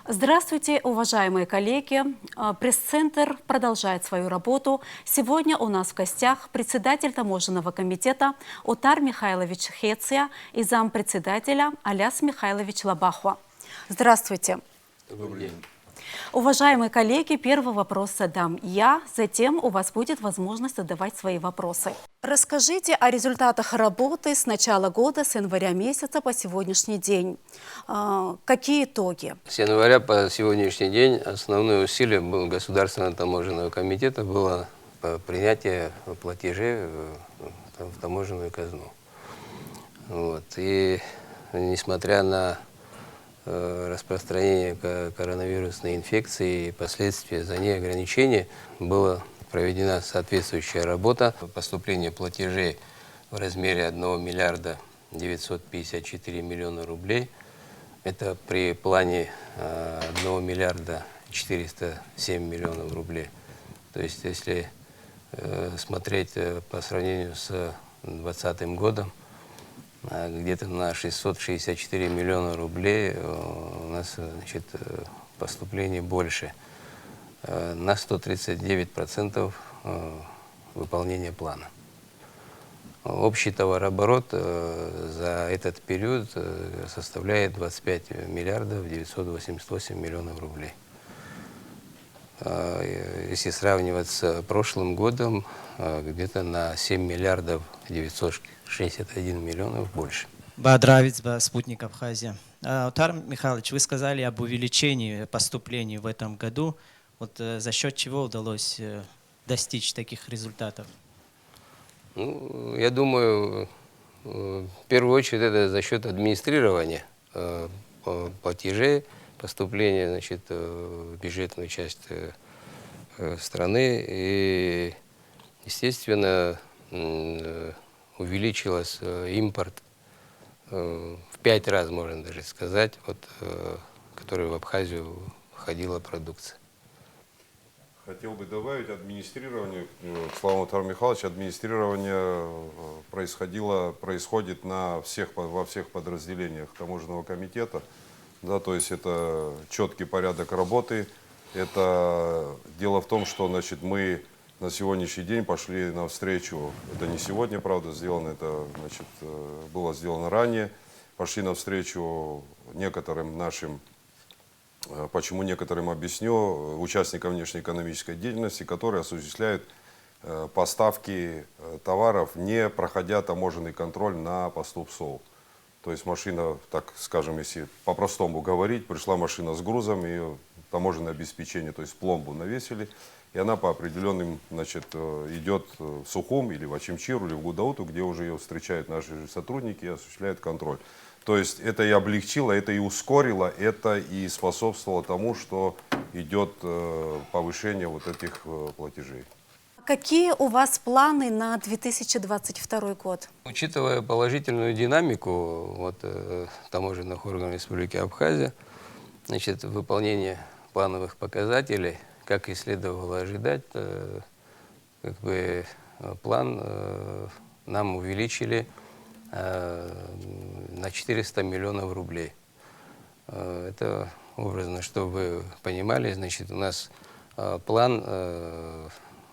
Здравствуйте, уважаемые коллеги. Пресс-центр продолжает свою работу. Сегодня у нас в гостях председатель таможенного комитета Отар Михайлович Хеция и зампредседателя Аляс Михайлович Лабахва. Здравствуйте. Добрый день. Уважаемые коллеги, первый вопрос задам я, затем у вас будет возможность задавать свои вопросы. Расскажите о результатах работы с начала года, с января месяца по сегодняшний день. Какие итоги? С января по сегодняшний день основное усилие Государственного таможенного комитета было принятие платежей в таможенную казну. И несмотря на распространение коронавирусной инфекции и последствия за ней ограничения, была проведена соответствующая работа. Поступление платежей в размере 1 миллиарда 954 миллиона рублей. Это при плане 1 миллиарда 407 миллионов рублей. То есть, если смотреть по сравнению с 2020 годом, где-то на 664 миллиона рублей у нас, значит, поступление больше. На 139% выполнения плана. Общий товарооборот за этот период составляет 25 миллиардов 988 миллионов рублей. Если сравнивать с прошлым годом, где-то на 7 миллиардов 961 миллионов больше. Бадравец, спутник Абхазия. Отар Михайлович, вы сказали об увеличении поступлений в этом году. Вот за счет чего удалось достичь таких результатов? Ну, я думаю, в первую очередь это за счет администрирования платежей, поступления, значит, в бюджетную часть страны. И, естественно, увеличилось импорт в 5 раз, можно даже сказать, который в Абхазию входила продукция. Хотел бы добавить администрирование, к словам Отара Михайловича, администрирование происходит во всех подразделениях таможенного комитета. Да, то есть это четкий порядок работы. Это дело в том, что, значит, мы на сегодняшний день пошли навстречу, это не сегодня, правда, сделано, это, значит, было сделано ранее, пошли навстречу некоторым нашим, почему некоторым объясню, участникам внешнеэкономической деятельности, которые осуществляют поставки товаров, не проходя таможенный контроль на посту ПСОЛ. То есть машина, так скажем, если по-простому говорить, пришла машина с грузом, ее таможенное обеспечение, то есть пломбу навесили, и она по определенным, значит, идет в Сухум или в Ачимчиру, или в Гудауту, где уже ее встречают наши же сотрудники и осуществляют контроль. То есть это и облегчило, это и ускорило, это и способствовало тому, что идет повышение вот этих платежей. Какие у вас планы на 2022 год? Учитывая положительную динамику таможенных органов Республики Абхазия, значит, выполнение плановых показателей, как и следовало ожидать, план нам увеличили на 400 миллионов рублей. Это образно, чтобы вы понимали, значит, у нас план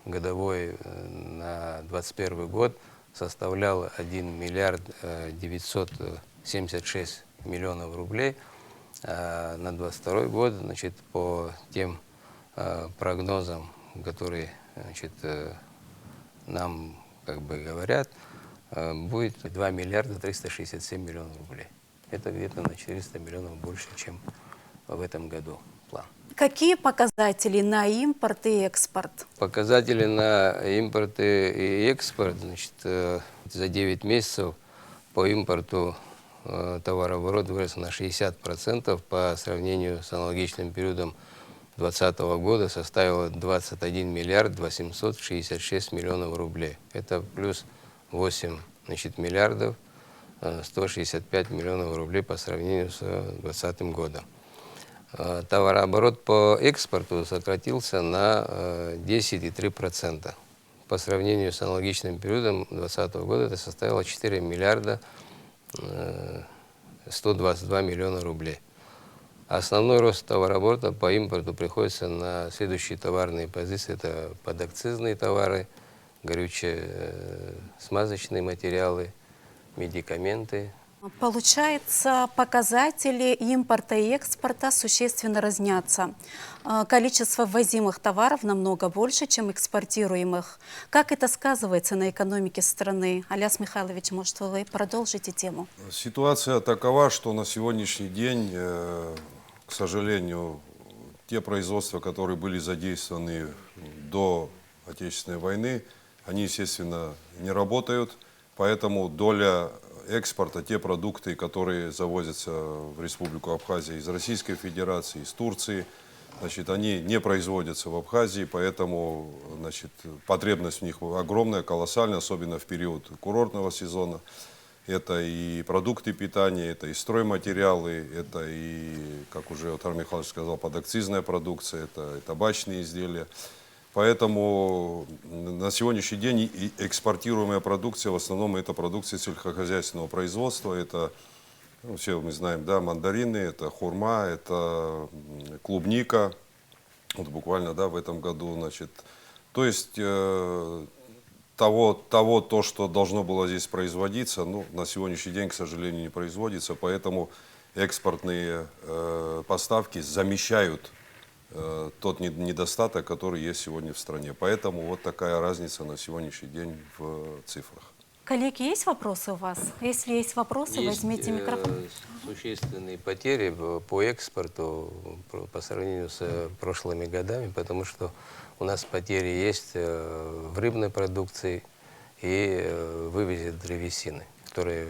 годовой на 2021 год составлял 1 миллиард 976 миллионов рублей. А на 2022 год, значит, по тем прогнозам, которые, значит, нам говорят, будет 2 миллиарда 367 миллионов рублей. Это где-то на 400 миллионов больше, чем в этом году план. Какие показатели на импорт и экспорт? Показатели на импорт и экспорт, значит, за 9 месяцев по импорту товарооборот вырос на 60%, по сравнению с аналогичным периодом 2020 года составило 21 миллиард 866 миллионов рублей. Это плюс 8, значит, миллиардов 165 миллионов рублей по сравнению с 2020 годом. Товарооборот по экспорту сократился на 10,3%. По сравнению с аналогичным периодом 2020 года это составило 4 миллиарда 122 миллиона рублей. Основной рост товарооборота по импорту приходится на следующие товарные позиции. Это подакцизные товары, горючие, смазочные материалы, медикаменты. Получается, показатели импорта и экспорта существенно разнятся. Количество ввозимых товаров намного больше, чем экспортируемых. Как это сказывается на экономике страны? Аляс Михайлович, может, вы продолжите тему? Ситуация такова, что на сегодняшний день, к сожалению, те производства, которые были задействованы до Отечественной войны, они, естественно, не работают, поэтому доля экспорта, те продукты, которые завозятся в Республику Абхазия из Российской Федерации, из Турции, значит, они не производятся в Абхазии, поэтому, значит, потребность в них огромная, колоссальная, особенно в период курортного сезона. Это и продукты питания, это и стройматериалы, это и, как уже Отар Михайлович сказал, подакцизная продукция, это и табачные изделия. Поэтому на сегодняшний день и экспортируемая продукция, в основном это продукция сельскохозяйственного производства, это, ну, все мы знаем, да, мандарины, это хурма, это клубника, вот буквально, да, в этом году, значит, то есть то, что должно было здесь производиться, ну, на сегодняшний день, к сожалению, не производится, поэтому экспортные поставки замещают тот недостаток, который есть сегодня в стране. Поэтому вот такая разница на сегодняшний день в цифрах. Коллеги, есть вопросы у вас? Если есть вопросы, возьмите микрофон. Существенные потери по экспорту по сравнению с прошлыми годами, потому что у нас потери есть в рыбной продукции и в вывозе древесины, которая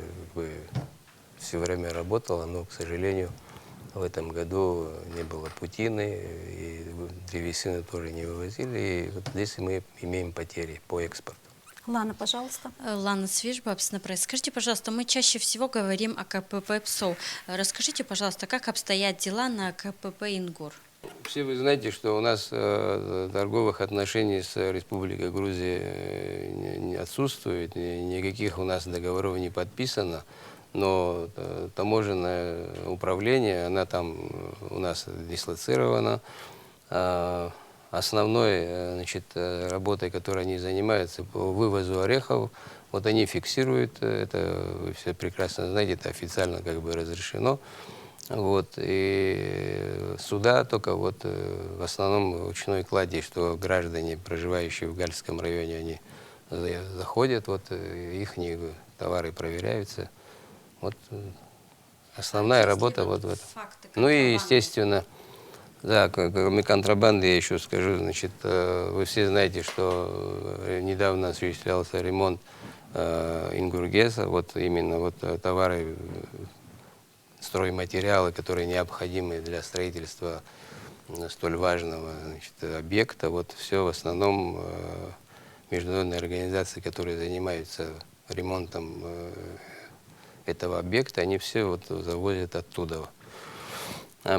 все время работала, но, к сожалению, в этом году не было путины, и древесины тоже не вывозили, и вот здесь мы имеем потери по экспорту. Лана, пожалуйста. Лана Свежба, Общественная пресс. Скажите, пожалуйста, мы чаще всего говорим о КПП ПСО. Расскажите, пожалуйста, как обстоят дела на КПП Ингур? Все вы знаете, что у нас торговых отношений с Республикой Грузия не отсутствует, никаких у нас договоров не подписано, но таможенное управление, она там у нас дислоцирована. Основной, значит, работой, которой они занимаются по вывозу орехов, вот они фиксируют, это вы все прекрасно знаете, это официально как бы разрешено. Вот, и сюда только вот в основном ручной клади, что граждане, проживающие в Гальском районе, они заходят, вот их товары проверяются. Вот основная работа вот в этом. Ну и, естественно, да, кроме контрабанды, я еще скажу, значит, вы все знаете, что недавно осуществлялся ремонт Ингургеса, вот именно вот товары, стройматериалы, которые необходимы для строительства столь важного, значит, объекта, вот все в основном международные организации, которые занимаются ремонтом этого объекта, они все вот завозят оттуда.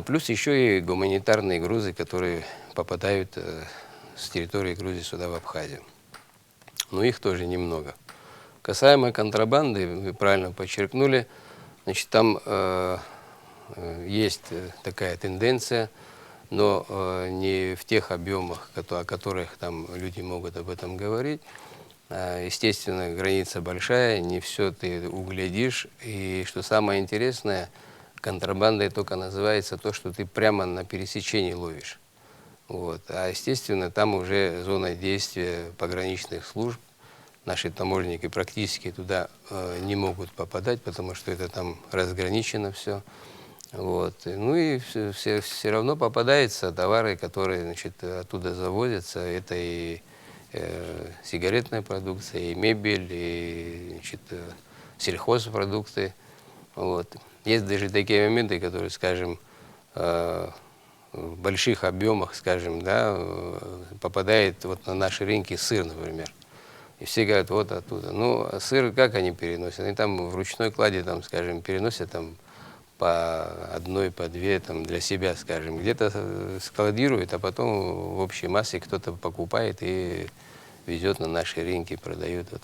Плюс еще и гуманитарные грузы, которые попадают с территории Грузии сюда, в Абхазию. Но их тоже немного. Касаемо контрабанды, вы правильно подчеркнули, значит, там есть такая тенденция, но не в тех объемах, о которых там люди могут об этом говорить. Естественно, граница большая, не все ты углядишь. И что самое интересное, контрабандой только называется то, что ты прямо на пересечении ловишь. Вот. А естественно, там уже зона действия пограничных служб. Наши таможенники практически туда не могут попадать, потому что это там разграничено все. Вот. Ну и все равно попадаются товары, которые, значит, оттуда завозятся. Это и сигаретная продукция, и мебель, и, значит, сельхозпродукты. Вот. Есть даже такие моменты, которые, скажем, в больших объемах, скажем, да, попадает вот на наши рынки сыр, например. И все говорят, вот оттуда. Ну, а сыр как они переносят? Они там в ручной кладе, там, скажем, переносят там по одной, по две, там, для себя, скажем. Где-то складируют, а потом в общей массе кто-то покупает и везет на наши рынки, продает. Вот.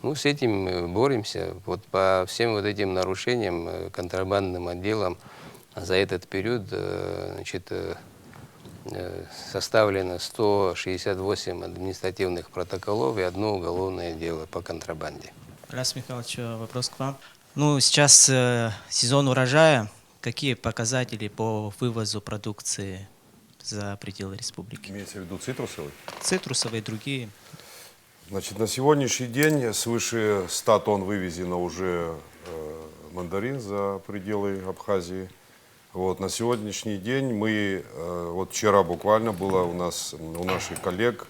Ну, с этим мы боремся. Вот по всем вот этим нарушениям, контрабандным отделам За этот период составлено 168 административных протоколов и одно уголовное дело по контрабанде. Ильяс Михайлович, вопрос к вам. Ну, сейчас сезон урожая. Какие показатели по вывозу продукции за пределы республики? Имеется в виду цитрусовый? Цитрусовые и другие. Значит, на сегодняшний день свыше 100 тонн вывезено уже мандарин за пределы Абхазии. Вот, на сегодняшний день мы, вот вчера буквально было у наших коллег,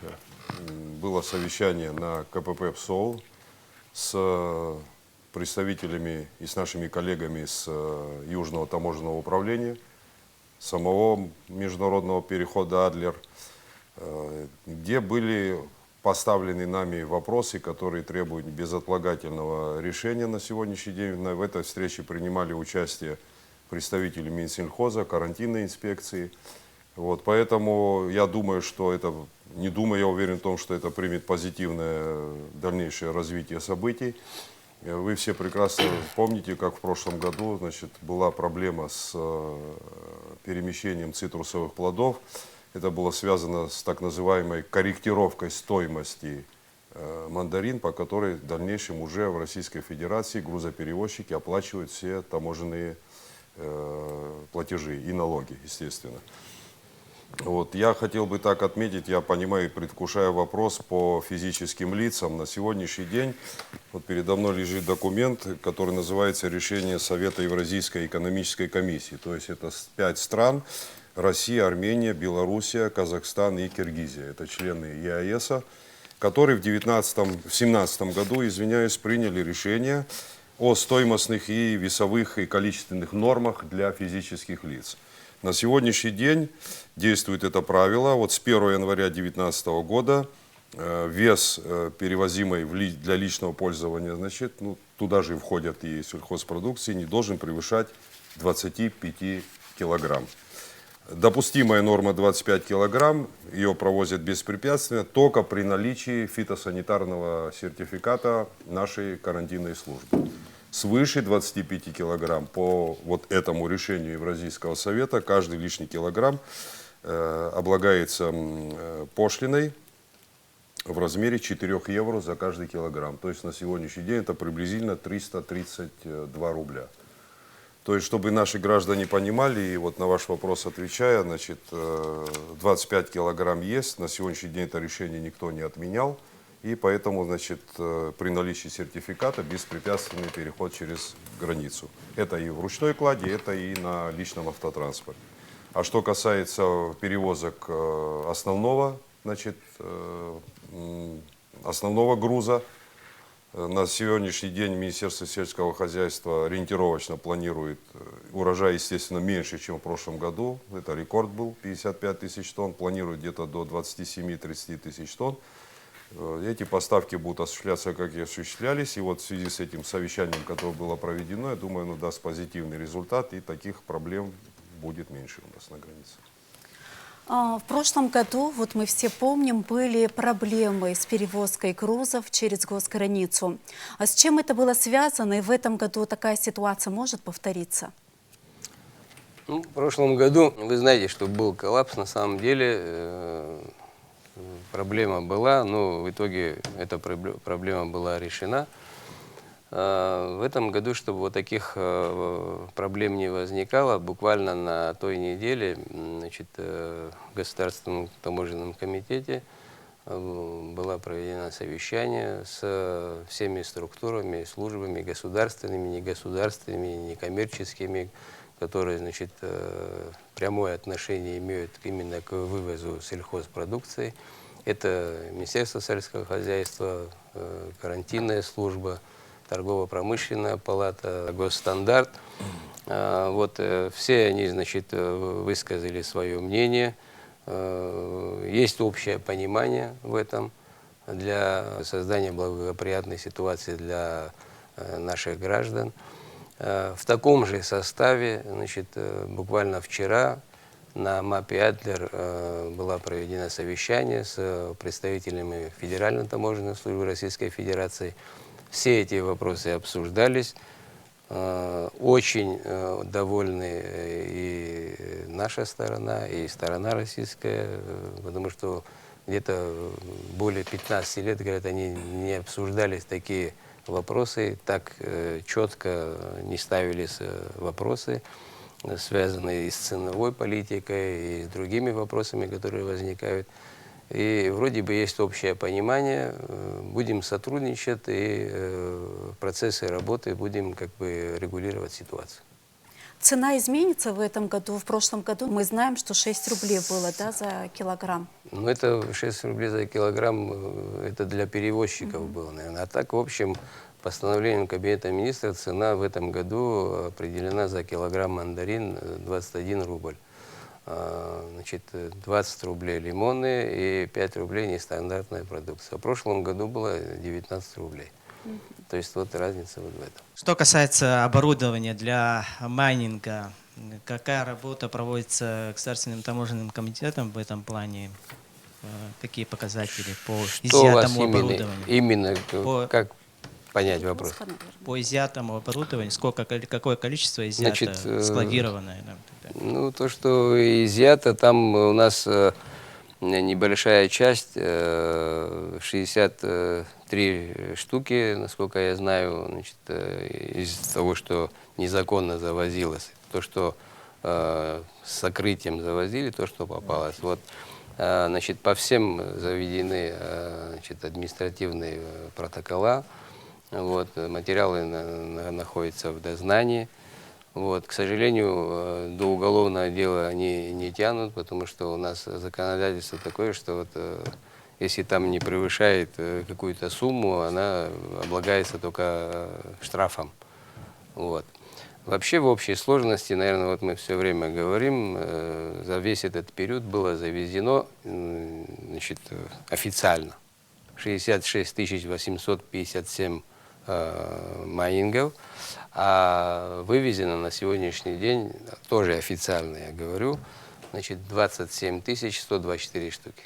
было совещание на КПП ПСОУ с представителями и с нашими коллегами с Южного таможенного управления, самого международного перехода Адлер, где были поставлены нами вопросы, которые требуют безотлагательного решения на сегодняшний день. В этой встрече принимали участие представители Минсельхоза, карантинной инспекции. Вот, поэтому я думаю, что это, не думаю, я уверен в том, что это примет позитивное дальнейшее развитие событий. Вы все прекрасно помните, как в прошлом году, значит, была проблема с перемещением цитрусовых плодов. Это было связано с так называемой корректировкой стоимости мандарин, по которой в дальнейшем уже в Российской Федерации грузоперевозчики оплачивают все таможенные платежи и налоги, естественно. Вот, я хотел бы так отметить, я понимаю и предвкушаю вопрос по физическим лицам. На сегодняшний день вот передо мной лежит документ, который называется «Решение Совета Евразийской экономической комиссии». То есть это 5 стран: Россия, Армения, Белоруссия, Казахстан и Киргизия. Это члены ЕАЭСа, которые в 2017 году, приняли решение о стоимостных и весовых и количественных нормах для физических лиц. На сегодняшний день действует это правило. Вот с 1 января 2019 года вес, перевозимый для личного пользования, значит, туда же входят и сельхозпродукции, не должен превышать 25 килограмм. Допустимая норма 25 килограмм, ее провозят беспрепятственно только при наличии фитосанитарного сертификата нашей карантинной службы. Свыше 25 килограмм по вот этому решению Евразийского совета каждый лишний килограмм облагается пошлиной в размере 4 евро за каждый килограмм. То есть на сегодняшний день это приблизительно 332 рубля. То есть, чтобы наши граждане понимали, и вот на ваш вопрос отвечая, значит, 25 килограмм есть, на сегодняшний день это решение никто не отменял, и поэтому, значит, при наличии сертификата беспрепятственный переход через границу. Это и в ручной кладе, это и на личном автотранспорте. А что касается перевозок основного, значит, основного груза, на сегодняшний день Министерство сельского хозяйства ориентировочно планирует урожай, естественно, меньше, чем в прошлом году. Это рекорд был, 55 тысяч тонн. Планирует где-то до 27-30 тысяч тонн. Эти поставки будут осуществляться, как и осуществлялись. И вот в связи с этим совещанием, которое было проведено, я думаю, оно даст позитивный результат. И таких проблем будет меньше у нас на границе. В прошлом году, вот мы все помним, были проблемы с перевозкой грузов через госграницу. А с чем это было связано? И в этом году такая ситуация может повториться? В прошлом году, вы знаете, что был коллапс, на самом деле проблема была, но в итоге эта проблема была решена. В этом году, чтобы вот таких проблем не возникало, буквально на той неделе, значит, в Государственном таможенном комитете было проведено совещание с всеми структурами, службами, государственными, негосударственными, некоммерческими, которые, значит, прямое отношение имеют именно к вывозу сельхозпродукции. Это Министерство сельского хозяйства, карантинная служба, торгово-промышленная палата, госстандарт. Вот все они, значит, высказали свое мнение. Есть общее понимание в этом для создания благоприятной ситуации для наших граждан. В таком же составе, значит, буквально вчера на МАПе Адлер было проведено совещание с представителями Федеральной таможенной службы Российской Федерации. Все эти вопросы обсуждались. Очень довольны и наша сторона, и сторона российская, потому что где-то более 15 лет, говорят, они не обсуждались такие вопросы, так четко не ставились вопросы, связанные и с ценовой политикой, и с другими вопросами, которые возникают. И вроде бы есть общее понимание, будем сотрудничать и в процессе работы будем как бы регулировать ситуацию. Цена изменится в этом году? В прошлом году мы знаем, что 6 рублей было, да, за килограмм. Ну, это 6 рублей за килограмм, это для перевозчиков было, наверное. А так, в общем, постановлением Кабинета министров цена в этом году определена за килограмм мандарин 21 рубль. Значит, 20 рублей лимоны и 5 рублей нестандартная продукция. В прошлом году было 19 рублей. То есть вот разница вот в этом. Что касается оборудования для майнинга, какая работа проводится Государственным таможенным комитетом в этом плане? Какие показатели по Что у вас изъятому оборудованию? именно По- как понять вопрос? По изъятому оборудованию, какое количество изъято, Значит, складированное? Да, так далее? Ну, то, что изъято, там у нас небольшая часть, 63 штуки, насколько я знаю, значит, из того, что незаконно завозилось. То, что с сокрытием завозили, то, что попалось. Вот, значит, по всем заведены значит, административные протокола. Вот, материалы находятся в дознании. Вот, к сожалению, до уголовного дела они не тянут, потому что у нас законодательство такое, что вот, если там не превышает какую-то сумму, она облагается только штрафом. Вот. Вообще в общей сложности, наверное, вот мы все время говорим, за весь этот период было завезено значит, официально 66 857 майнингов, а вывезено на сегодняшний день, тоже официально я говорю, значит, 27 124 штуки.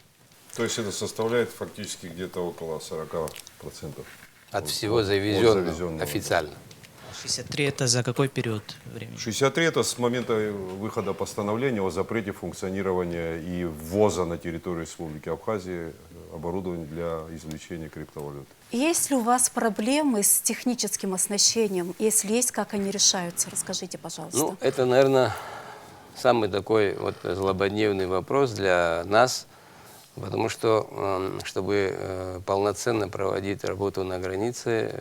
То есть это составляет фактически где-то около 40%. От всего завезенного официально. 63 это за какой период времени? 63 это с момента выхода постановления о запрете функционирования и ввоза на территорию Республики Абхазия оборудования для извлечения криптовалюты. Есть ли у вас проблемы с техническим оснащением? Если есть, как они решаются? Расскажите, пожалуйста. Ну, это, наверное, самый такой вот злободневный вопрос для нас, потому что, чтобы полноценно проводить работу на границе,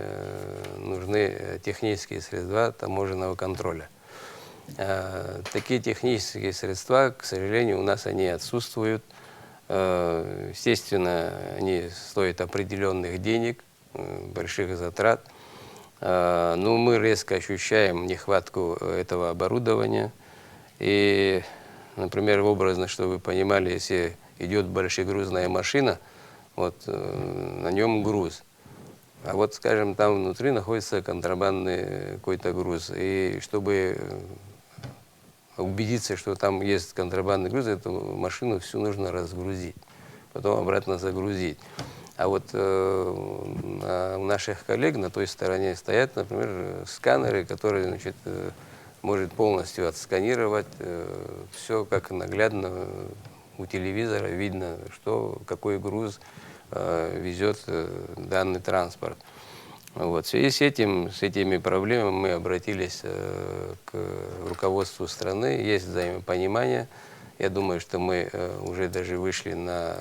нужны технические средства таможенного контроля. Такие технические средства, к сожалению, у нас они отсутствуют. Естественно, они стоят определенных денег, больших затрат. Но мы резко ощущаем нехватку этого оборудования. И, например, образно, чтобы вы понимали, если идет большегрузная машина, вот на нем груз. А вот, скажем, там внутри находится контрабандный какой-то груз. И чтобы убедиться, что там есть контрабандный груз, эту машину всю нужно разгрузить, потом обратно загрузить. А вот у наших коллег на той стороне стоят, например, сканеры, которые, значит, может полностью отсканировать все, как наглядно у телевизора видно, что, какой груз везет данный транспорт. Вот. В связи с этими проблемами мы обратились к руководству страны. Есть взаимопонимание. Я думаю, что мы уже даже вышли на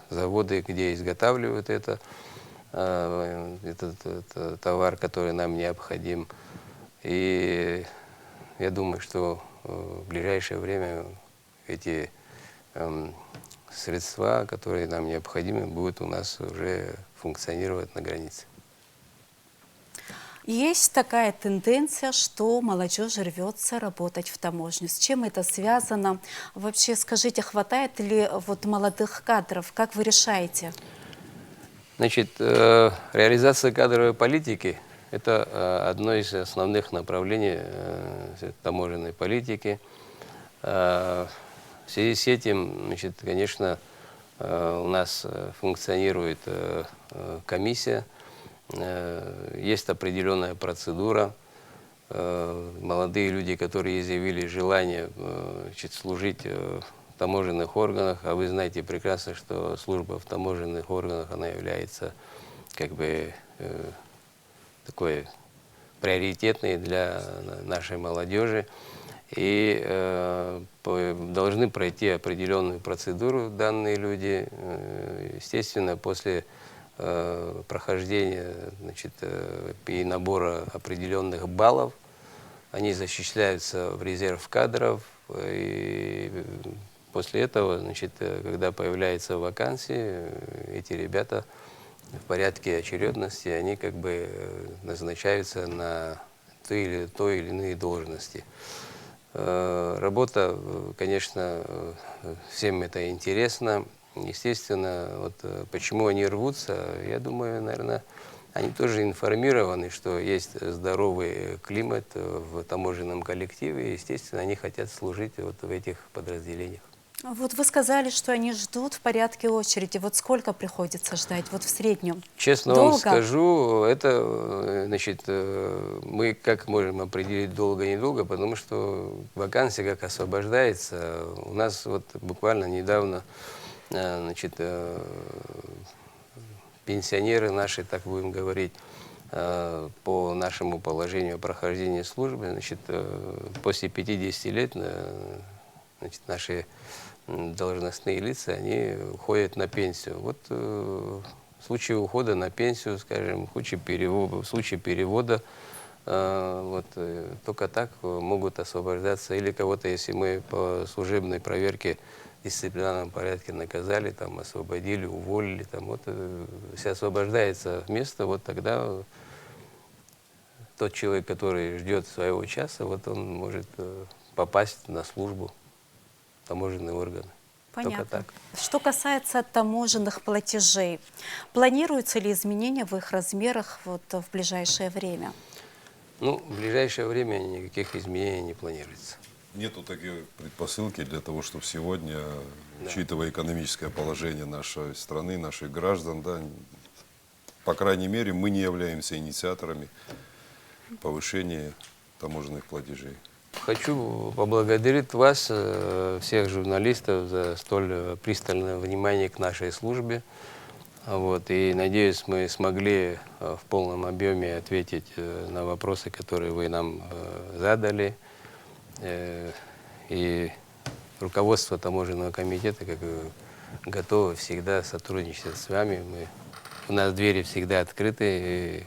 заводы, где изготавливают этот товар, который нам необходим. И я думаю, что в ближайшее время эти средства, которые нам необходимы, будут у нас уже функционировать на границе. Есть такая тенденция, что молодежь рвется работать в таможню. С чем это связано? Вообще, скажите, хватает ли вот молодых кадров? Как вы решаете? Значит, реализация кадровой политики – это одно из основных направлений таможенной политики. В связи с этим, значит, конечно, у нас функционирует комиссия, Есть определенная процедура. Молодые люди, которые изъявили желание значит, служить в таможенных органах, а вы знаете прекрасно, что служба в таможенных органах, она является как бы такой приоритетной для нашей молодежи. И должны пройти определенную процедуру данные люди. Естественно, после прохождения значит, и набора определенных баллов они зачисляются в резерв кадров. И после этого, значит, когда появляется вакансия, эти ребята в порядке очередности, они как бы назначаются на той или иные должности. Работа, конечно, всем это интересно. Естественно, вот почему они рвутся, я думаю, наверное, они тоже информированы, что есть здоровый климат в таможенном коллективе. Естественно, они хотят служить вот в этих подразделениях. Вот вы сказали, что они ждут в порядке очереди. Вот сколько приходится ждать, вот в среднем? Честно Долго? вам скажу, это, значит, мы как можем определить долго-недолго, потому что вакансия как освобождается. У нас вот буквально недавно, значит, пенсионеры наши, так будем говорить, по нашему положению прохождения службы, значит, после 50 лет, значит, наши должностные лица, они уходят на пенсию. Вот в случае ухода на пенсию, скажем, в случае перевода, вот, только так могут освобождаться. Или кого-то, если мы по служебной проверке в дисциплинарном порядке наказали, там, освободили, уволили, там, вот, если освобождается место, вот тогда тот человек, который ждет своего часа, вот он может попасть на службу в таможенные органы. Понятно. Только так. Что касается таможенных платежей, планируются ли изменения в их размерах вот в ближайшее время? Ну, в ближайшее время никаких изменений не планируется. Нету такой предпосылки для того, чтобы сегодня, учитывая экономическое положение нашей страны, наших граждан, да, по крайней мере, мы не являемся инициаторами повышения таможенных платежей. Хочу поблагодарить вас, всех журналистов, за столь пристальное внимание к нашей службе. Вот, и надеюсь, мы смогли в полном объеме ответить на вопросы, которые вы нам задали. И руководство таможенного комитета готово всегда сотрудничать с вами. У нас двери всегда открыты. И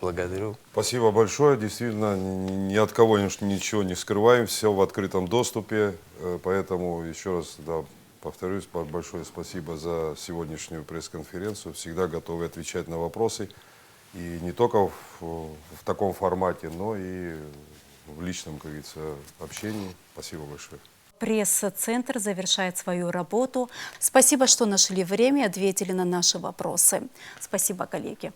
благодарю. Спасибо большое. Действительно, ни от кого ничего не скрываем, все в открытом доступе. Поэтому еще раз, да, повторюсь, большое спасибо за сегодняшнюю пресс-конференцию. Всегда готовы отвечать на вопросы. И не только в таком формате, но и в личном, как говорится, общении. Спасибо большое. Пресс-центр завершает свою работу. Спасибо, что нашли время и ответили на наши вопросы. Спасибо, коллеги.